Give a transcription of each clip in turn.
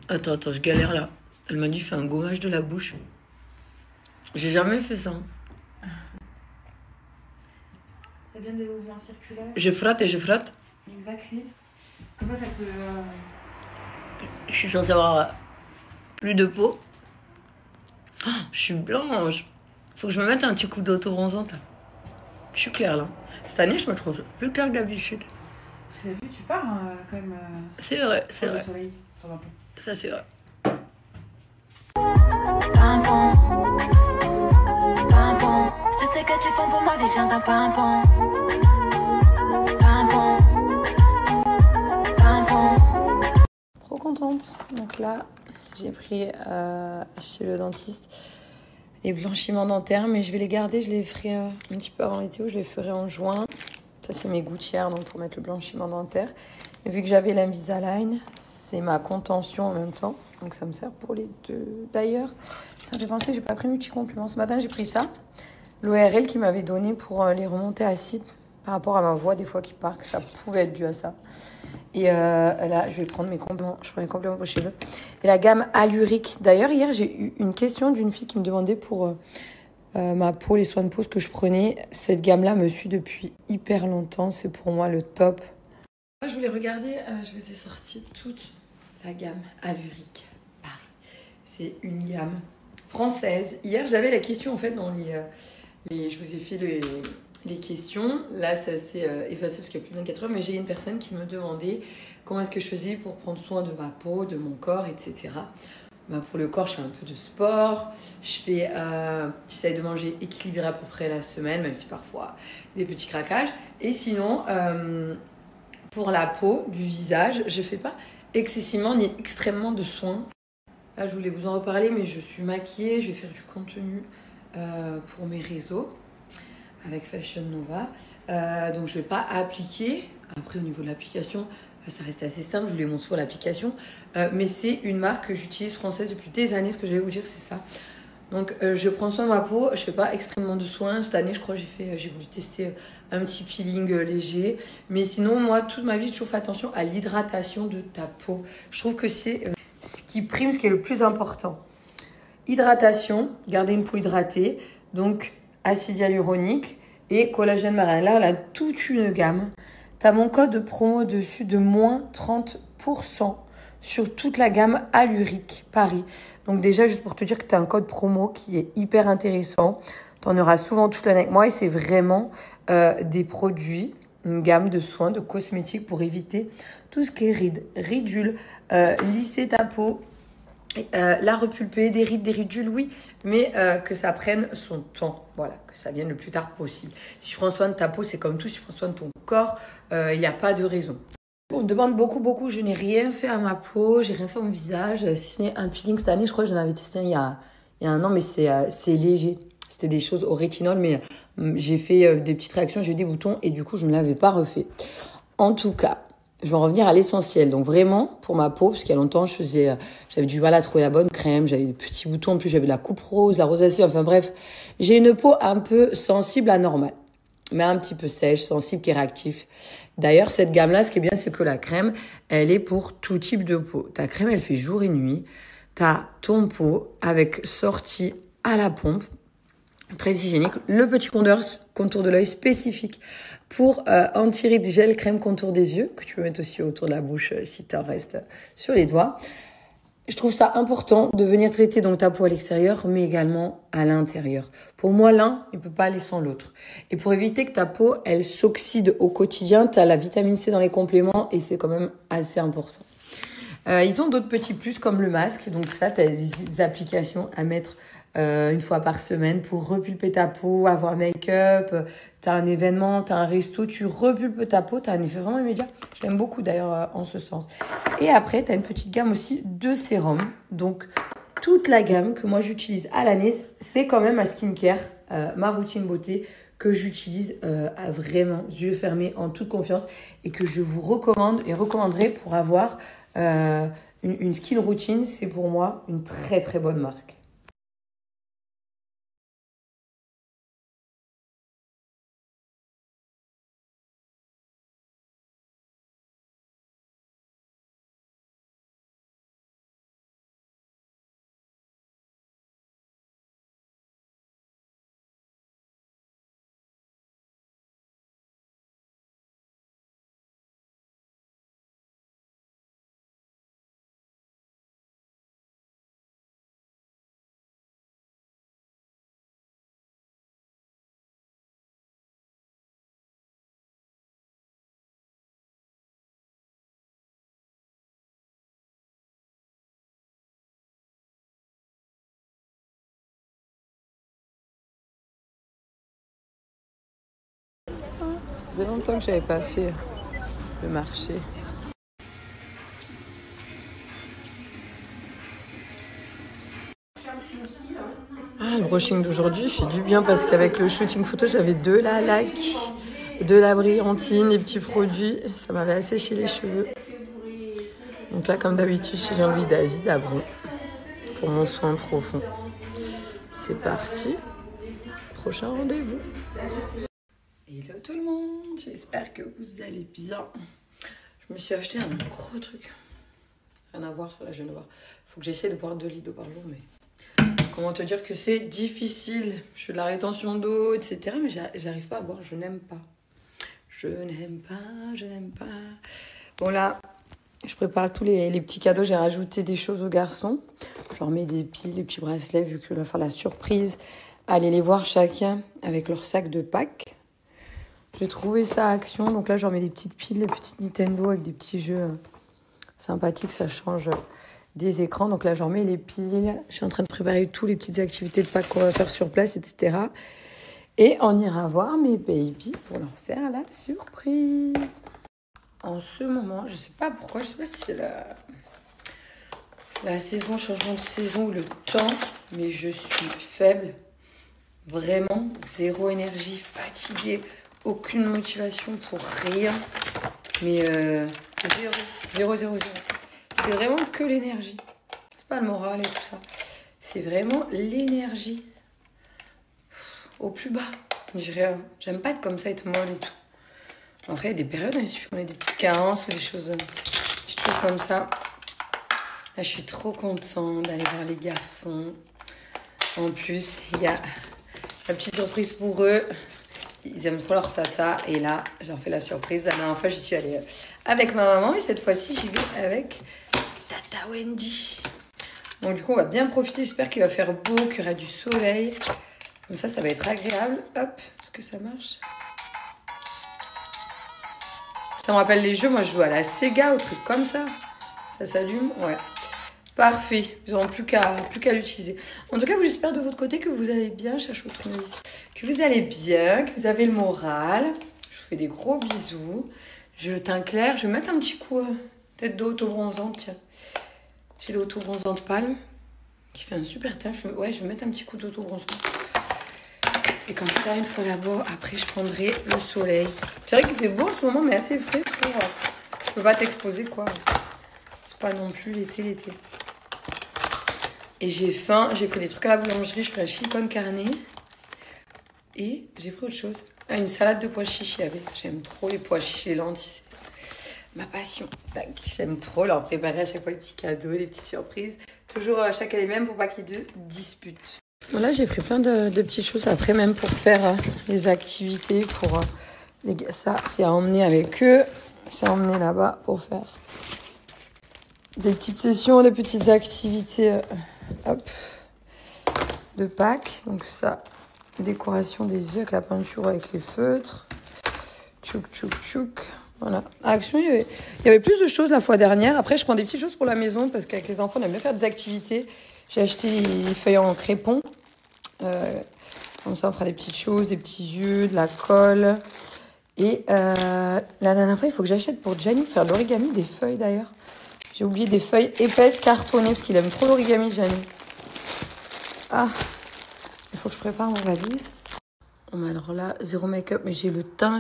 Attends, je galère là. Elle m'a dit fais un gommage de la bouche. J'ai jamais fait ça. T'as bien des mouvements circulaires. Je frotte et je frotte. Exactly. Comme ça te... Je suis censée avoir plus de peau. Oh, je suis blanche. Faut que je me mette un petit coup d'auto-bronzante là. Je suis claire là. Cette année, je me trouve plus claire que d'habitude. Vous avez vu, tu pars quand même C'est vrai, c'est pour le vrai. soleil. Pendant un peu. Ça, c'est vrai. Pimpon, pimpon. Je sais que tu fonds pour ma vie, j'entends pimpon. Pimpon, pimpon. Trop contente. Donc là, j'ai pris chez le dentiste les blanchiments dentaires, mais je vais les garder. Je les ferai un petit peu avant l'été ou je les ferai en juin. Ça, c'est mes gouttières donc pour mettre le blanchiment dentaire. Et vu que j'avais l'Invisalign, c'est ma contention en même temps. Donc ça me sert pour les deux. D'ailleurs, ça me fait penser que j'ai pas pris mes petits compléments. Ce matin, j'ai pris ça. L'ORL qui m'avait donné pour les remontées acides par rapport à ma voix des fois qui part, que ça pouvait être dû à ça. Et là, je vais prendre mes compléments. Je prends les compléments pour cheveux. Et la gamme Allurique. D'ailleurs, hier, j'ai eu une question d'une fille qui me demandait pour ma peau, les soins de peau que je prenais. Cette gamme-là me suit depuis hyper longtemps. C'est pour moi le top. Moi, je voulais regarder, je vous ai sorti toute la gamme Allurique Paris. C'est une gamme française. Hier, j'avais la question en fait dans je vous ai fait les questions. Là, ça s'est effacé parce qu'il y a plus de 24 heures, mais j'ai une personne qui me demandait comment est-ce que je faisais pour prendre soin de ma peau, de mon corps, etc. Bah, pour le corps, je fais un peu de sport. J'essaye de manger équilibré à peu près la semaine, même si parfois des petits craquages. Et sinon, pour la peau du visage, je fais pas excessivement ni extrêmement de soins. Là, je voulais vous en reparler, mais je suis maquillée. Je vais faire du contenu pour mes réseaux avec Fashion Nova. Donc, je vais pas appliquer. Après, au niveau de l'application, ça reste assez simple. Je vous les montre sur l'application. Mais c'est une marque que j'utilise française depuis des années. Ce que je vais vous dire, c'est ça. Donc, je prends soin de ma peau. Je fais pas extrêmement de soins. Cette année, je crois, j'ai voulu tester un petit peeling léger. Mais sinon, moi, toute ma vie, j'ai toujours fait attention à l'hydratation de ta peau. Je trouve que c'est ce qui prime, ce qui est le plus important. Hydratation, garder une peau hydratée. Donc, acide hyaluronique et collagène marin. Là, on a toute une gamme. Tu as mon code promo dessus de moins 30% sur toute la gamme Allurique Paris. Donc déjà, juste pour te dire que tu as un code promo qui est hyper intéressant. Tu en auras souvent toute l'année avec moi et c'est vraiment des produits, une gamme de soins, de cosmétiques pour éviter tout ce qui est rides, ridules, lisser ta peau, la repulper, des ridules, oui, mais que ça prenne son temps, voilà, que ça vienne le plus tard possible. Si tu prends soin de ta peau, c'est comme tout, si tu prends soin de ton corps, il n'y a pas de raison. On me demande beaucoup, je n'ai rien fait à ma peau, j'ai rien fait à mon visage, si ce n'est un peeling cette année, je crois que j'en avais testé il y a un an, mais c'est léger. C'était des choses au rétinol, mais j'ai fait des petites réactions, j'ai eu des boutons et du coup, je ne l'avais pas refait. En tout cas, je vais en revenir à l'essentiel. Donc vraiment, pour ma peau, parce qu'il y a longtemps, j'avais du mal à trouver la bonne crème, j'avais des petits boutons, en plus j'avais la coupe rose, la rosacée, enfin bref. J'ai une peau un peu sensible à normale, mais un petit peu sèche, sensible, qui est réactive. D'ailleurs, cette gamme-là, ce qui est bien, c'est que la crème, elle est pour tout type de peau. Ta crème, elle fait jour et nuit. T'as ton pot avec sortie à la pompe, très hygiénique. Le petit contour de l'œil spécifique pour anti-rides gel crème contour des yeux, que tu peux mettre aussi autour de la bouche si t'en restes sur les doigts. Je trouve ça important de venir traiter donc ta peau à l'extérieur, mais également à l'intérieur. Pour moi, l'un, il peut pas aller sans l'autre. Et pour éviter que ta peau, elle s'oxyde au quotidien, tu as la vitamine C dans les compléments et c'est quand même assez important. Ils ont d'autres petits plus comme le masque. Donc ça, tu as des applications à mettre une fois par semaine pour repulper ta peau, avoir un make-up, tu as un événement, tu as un resto, tu repulpes ta peau, tu as un effet vraiment immédiat. J'aime beaucoup d'ailleurs en ce sens. Et après, tu as une petite gamme aussi de sérums. Donc toute la gamme que moi j'utilise à l'année, c'est quand même ma skincare, ma routine beauté que j'utilise à vraiment yeux fermés en toute confiance et que je vous recommande et recommanderai pour avoir une skin routine. C'est pour moi une très très bonne marque. Ça faisait longtemps que j'avais pas fait le marché. Ah, le brushing d'aujourd'hui fait du bien parce qu'avec le shooting photo, j'avais de la laque, de la brillantine, des petits produits. Ça m'avait asséché les cheveux. Donc là, comme d'habitude, j'ai envie d'avis d'abron pour mon soin profond. C'est parti. Prochain rendez-vous. Hello tout le monde, j'espère que vous allez bien. Je me suis acheté un gros truc. Rien à voir, là je viens de voir. Faut que j'essaie de boire 2 litres d'eau par jour, mais... Comment te dire que c'est difficile. Je fais de la rétention d'eau, etc. Mais j'arrive pas à boire, je n'aime pas. Je n'aime pas. Bon là, je prépare tous les petits cadeaux. J'ai rajouté des choses aux garçons. Je leur mets des piles, des petits bracelets, vu que je dois faire la surprise. Aller les voir chacun avec leur sac de Pâques. J'ai trouvé ça à Action. Donc là, je leur mets des petites piles, des petites Nintendo avec des petits jeux sympathiques. Ça change des écrans. Donc là, je leur mets les piles. Je suis en train de préparer toutes les petites activités de Pâques qu'on va faire sur place, etc. Et on ira voir mes babies pour leur faire la surprise. En ce moment, je sais pas pourquoi, je sais pas si c'est la saison, changement de saison ou le temps, mais je suis faible. Vraiment, zéro énergie, fatiguée, aucune motivation pour rien. Mais zéro. C'est vraiment que l'énergie. C'est pas le moral et tout ça. C'est vraiment l'énergie. Au plus bas. J'aime pas être comme ça, être molle et tout. Après, il y a des périodes, il suffit qu'on ait des petites carences ou des choses comme ça. Là, je suis trop contente d'aller voir les garçons. En plus, il y a la petite surprise pour eux. Ils aiment trop leur tata. Et là, je leur fais la surprise. La dernière fois, j'y suis allée avec ma maman. Et cette fois-ci, j'y vais avec Tata Wendy. Donc, du coup, on va bien profiter. J'espère qu'il va faire beau, qu'il y aura du soleil. Comme ça va être agréable. Hop, est-ce que ça marche? Ça me rappelle les jeux. Moi, je joue à la Sega, au truc comme ça. Ça s'allume? Ouais. Parfait. Ils n'auront plus qu'à l'utiliser. En tout cas, j'espère de votre côté que vous allez bien. Je cherche votre tournevis. Que vous allez bien, que vous avez le moral. Je vous fais des gros bisous. J'ai le teint clair. Je vais mettre un petit coup peut-être d'auto-bronzante. Tiens. J'ai l'auto-bronzante Palme qui fait un super teint. Je vais mettre un petit coup d'auto-bronzant. Et comme ça, une fois là-bas, après, je prendrai le soleil. C'est vrai qu'il fait beau en ce moment, mais assez frais pour... je peux pas t'exposer, quoi. C'est pas non plus l'été. Et j'ai faim. J'ai pris des trucs à la boulangerie. Je prends un chicken carné. Et j'ai pris autre chose. Ah, une salade de pois chiches, il y avait. J'aime trop les pois chiches, les lentilles. Ma passion. Tac. J'aime trop leur préparer à chaque fois des petits cadeaux, des petites surprises. Toujours chacun les mêmes pour pas qu'il y ait de disputes. Là, j'ai pris plein de petites choses après, même pour faire les activités. Pour ça, c'est à emmener avec eux. C'est à emmener là-bas pour faire des petites sessions, des petites activités de Pâques. Donc ça, décoration des yeux avec la peinture, avec les feutres. Tchouk. Voilà. À Action, il y avait plus de choses la fois dernière. Après, je prends des petites choses pour la maison parce qu'avec les enfants, on aime bien faire des activités. J'ai acheté les feuilles en crépon. Comme ça, on fera des petites choses, des petits yeux, de la colle. Et la dernière fois, il faut que j'achète pour Gianni faire l'origami des feuilles d'ailleurs. J'ai oublié des feuilles épaisses cartonnées parce qu'il aime trop l'origami, Gianni. Ah, il faut que je prépare mon valise. Alors là, zéro make-up, mais j'ai le teint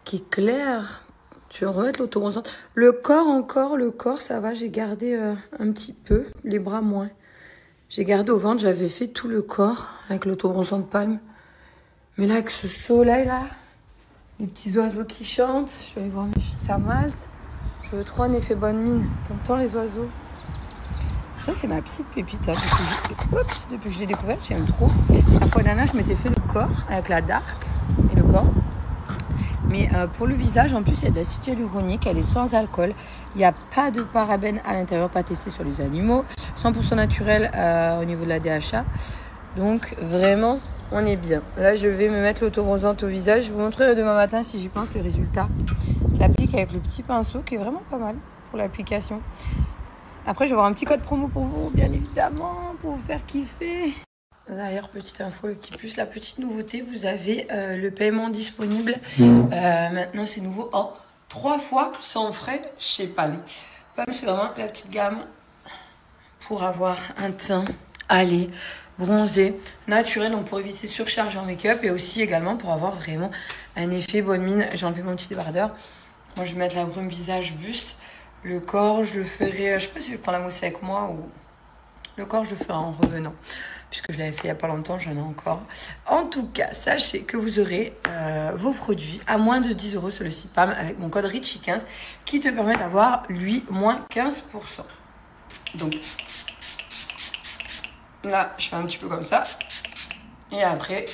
qui est clair. Je vais remettre l'auto-bronzante. Le corps, ça va, j'ai gardé un petit peu, les bras moins. J'ai gardé au ventre, j'avais fait tout le corps avec l'auto-bronzante Palme. Mais là, avec ce soleil-là, les petits oiseaux qui chantent, je vais aller voir mes fils à Malte. Je veux trop un effet bonne mine. T'entends les oiseaux? Ça, c'est ma petite pépite. Hein. Depuis que je l'ai découverte, j'aime trop. La fois dernière, je m'étais fait le corps avec la dark et le corps. Mais pour le visage, en plus, il y a de l'acide hyaluronique. Elle est sans alcool. Il n'y a pas de parabènes à l'intérieur, pas testé sur les animaux. 100% naturel au niveau de la DHA. Donc, vraiment, on est bien. Là, je vais me mettre l'auto-bronzante au visage. Je vous montrerai demain matin, si j'y pense, le résultat. Je l'applique avec le petit pinceau qui est vraiment pas mal pour l'application. Après, je vais avoir un petit code promo pour vous, bien évidemment, pour vous faire kiffer. D'ailleurs, petite info, le petit plus, la petite nouveauté, vous avez le paiement disponible. Maintenant, c'est nouveau en 3 fois sans frais chez Palm. Palm, c'est vraiment la petite gamme pour avoir un teint allé, bronzé, naturel, donc pour éviter surcharge en make-up et aussi également pour avoir vraiment un effet bonne mine. J'ai enlevé mon petit débardeur. Moi, je vais mettre la brume visage buste. Le corps, je le ferai, je sais pas si je vais prendre la mousse avec moi ou le corps, je le ferai en revenant. Puisque je l'avais fait il n'y a pas longtemps, j'en ai encore. En tout cas, sachez que vous aurez vos produits à moins de 10 € sur le site PAM avec mon code Richie15 qui te permet d'avoir, lui, moins 15%. Donc, là, je fais un petit peu comme ça. Et après,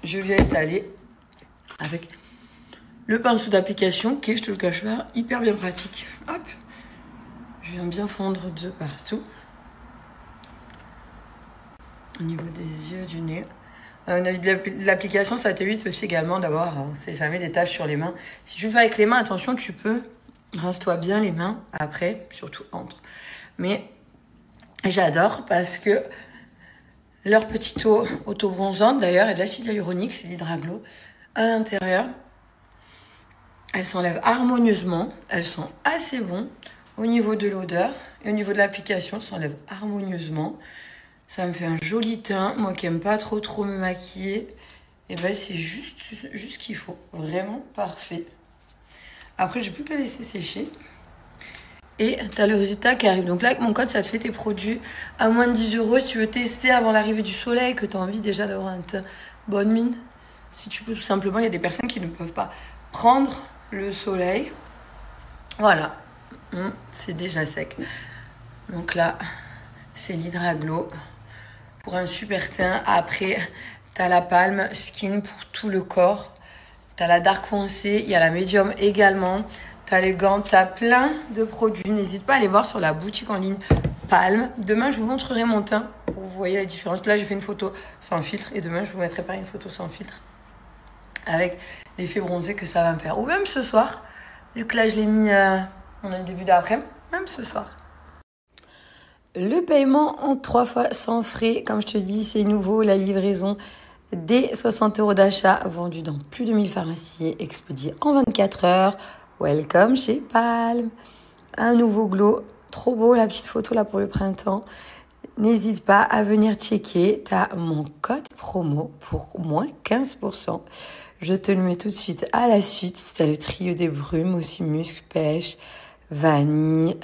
je viens étaler avec le pinceau d'application qui est, je te le cache pas, hyper bien pratique. Hop, je viens bien fondre de partout. Au niveau des yeux, du nez. Au niveau de l'application, ça t'évite aussi également d'avoir, on sait jamais, des taches sur les mains. Si tu le fais avec les mains, attention, tu peux, rince-toi bien les mains après, surtout entre. Mais j'adore parce que leur petite eau auto-bronzante, d'ailleurs, et de l'acide hyaluronique, c'est l'Hydraglow, à l'intérieur. Elles s'enlèvent harmonieusement, elles sont assez bonnes au niveau de l'odeur et au niveau de l'application, elles s'enlèvent harmonieusement. Ça me fait un joli teint. Moi qui aime pas trop me maquiller, et ben c'est juste ce qu'il faut. Vraiment parfait. Après, j'ai plus qu'à laisser sécher. Et tu as le résultat qui arrive. Donc là, avec mon code, ça te fait tes produits à moins de 10 € si tu veux tester avant l'arrivée du soleil, que tu as envie déjà d'avoir un teint bonne mine. Si tu peux tout simplement, il y a des personnes qui ne peuvent pas prendre le soleil. Voilà. C'est déjà sec. Donc là, c'est l'Hydraglow. Pour un super teint. Après, t'as la Palm Skin pour tout le corps. T'as la Dark foncée. Il y a la Medium également. T'as les gants. T'as plein de produits. N'hésite pas à aller voir sur la boutique en ligne Palm. Demain, je vous montrerai mon teint. Pour vous voyez la différence. Là, j'ai fait une photo sans filtre. Et demain, je vous mettrai pareil une photo sans filtre. Avec l'effet bronzé que ça va me faire. Ou même ce soir. Vu que là, je l'ai mis... on a le début d'après-midi. Même ce soir. Le paiement en 3 fois sans frais, comme je te dis, c'est nouveau, la livraison des 60 € d'achat vendus dans plus de 1000 pharmacies, expédiés en 24 heures. Welcome chez Palm. Un nouveau glow, trop beau, la petite photo là pour le printemps. N'hésite pas à venir checker, tu as mon code promo pour moins 15%. Je te le mets tout de suite à la suite. Tu as le trio des brumes, aussi musc, pêche, vanille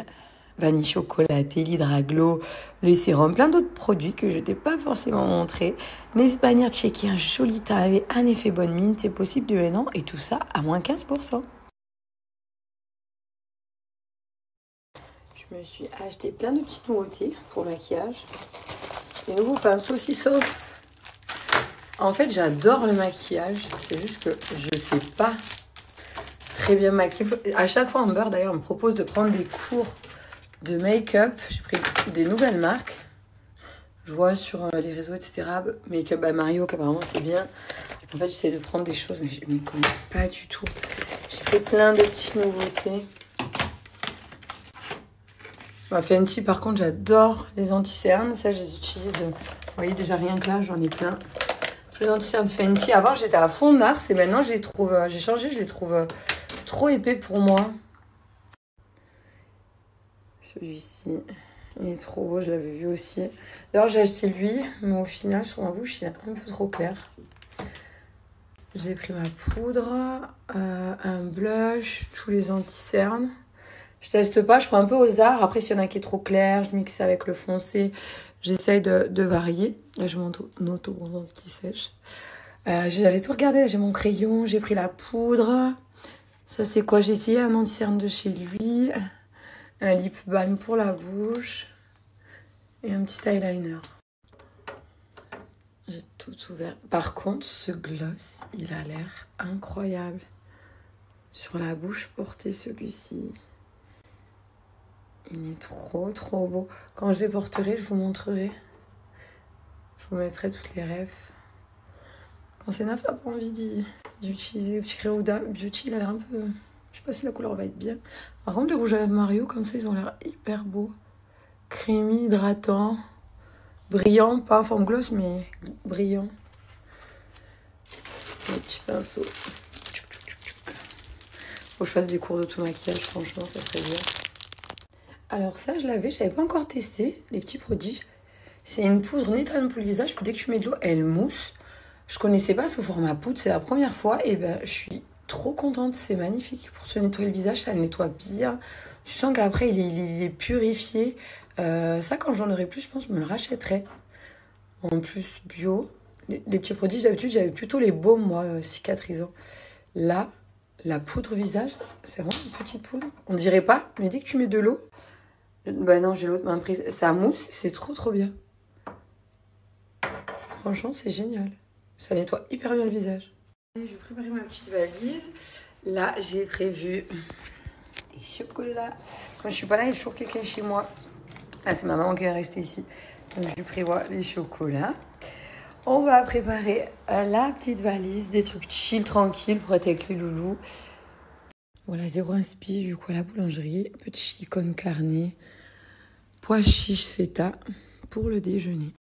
chocolaté, l'Hydraglow, le sérum, plein d'autres produits que je t'ai pas forcément montré. N'hésite pas à venir checker un joli teint avec un effet bonne mine, c'est possible de maintenant et tout ça à moins 15%. Je me suis acheté plein de petites nouveautés pour le maquillage. Des nouveaux pinceaux aussi, sauf... En fait, j'adore le maquillage, c'est juste que je sais pas très bien maquiller. À chaque fois, Amber, d'ailleurs, me propose de prendre des cours de make-up. J'ai pris des nouvelles marques. Je vois sur les réseaux, etc. Make-up by Mario, qu'apparemment c'est bien. En fait, j'essaie de prendre des choses, mais je ne m'y connais pas du tout. J'ai pris plein de petites nouveautés. Fenty, par contre, j'adore les anti-cernes. Ça, je les utilise. Vous voyez, déjà rien que là, j'en ai plein. Tous les anti-cernes Fenty. Avant, j'étais à fond Nars et maintenant, je les trouve... j'ai changé, je les trouve trop épais pour moi. Celui-ci, il est trop beau, je l'avais vu aussi. D'ailleurs, j'ai acheté lui, mais au final, sur ma bouche, il est un peu trop clair. J'ai pris ma poudre, un blush, tous les anti-cernes. Je teste pas, je prends un peu au hasard. Après, s'il y en a qui est trop clair, je mixe avec le foncé. J'essaye de varier. Là, je mon auto-bronzante qui sèche. J'allais tout regarder. Là, j'ai mon crayon, j'ai pris la poudre. Ça, c'est quoi? J'ai essayé un anti-cerne de chez lui. Un lip balm pour la bouche. Et un petit eyeliner. J'ai tout ouvert. Par contre, ce gloss, il a l'air incroyable. Sur la bouche portée, celui-ci. Il est trop, trop beau. Quand je les porterai, je vous montrerai. Je vous mettrai toutes les refs. Quand c'est neuf, t'as pas envie d'utiliser le petit crayon Huda Beauty. Il a l'air un peu... Je sais pas si la couleur va être bien. Par contre, les rouges à lèvres Mario, comme ça, ils ont l'air hyper beaux. Crémy, hydratant. brillant, pas en forme gloss, mais brillant. Un petit pinceau. Faut que je fasse des cours d'auto-maquillage, franchement, ça serait bien. Alors ça, je l'avais, je n'avais pas encore testé, les petits prodiges. C'est une poudre nettoyante pour le visage, dès que tu mets de l'eau, elle mousse. Je connaissais pas ce format poudre, c'est la première fois, et ben je suis trop contente, c'est magnifique. Pour se nettoyer le visage, ça le nettoie bien. Tu sens qu'après, il est purifié. Ça, quand j'en aurais plus, je pense que je me le rachèterais. En plus, bio. Les petits prodiges, d'habitude, j'avais plutôt les baumes, moi, cicatrisants. Là, la poudre visage, c'est vraiment une petite poudre. On dirait pas, mais dès que tu mets de l'eau, bah non, j'ai l'autre main prise. Ça mousse, c'est trop bien. Franchement, c'est génial. Ça nettoie hyper bien le visage. Je vais préparer ma petite valise. Là, j'ai prévu des chocolats. Quand je suis pas là, il y a toujours quelqu'un chez moi. Ah, c'est ma maman qui est restée ici. Donc, je lui prévois les chocolats. On va préparer la petite valise, des trucs chill, tranquilles pour être avec les loulous. Voilà, 0 inspi, du coup à la boulangerie. Petit con carnet, pois chiches feta pour le déjeuner.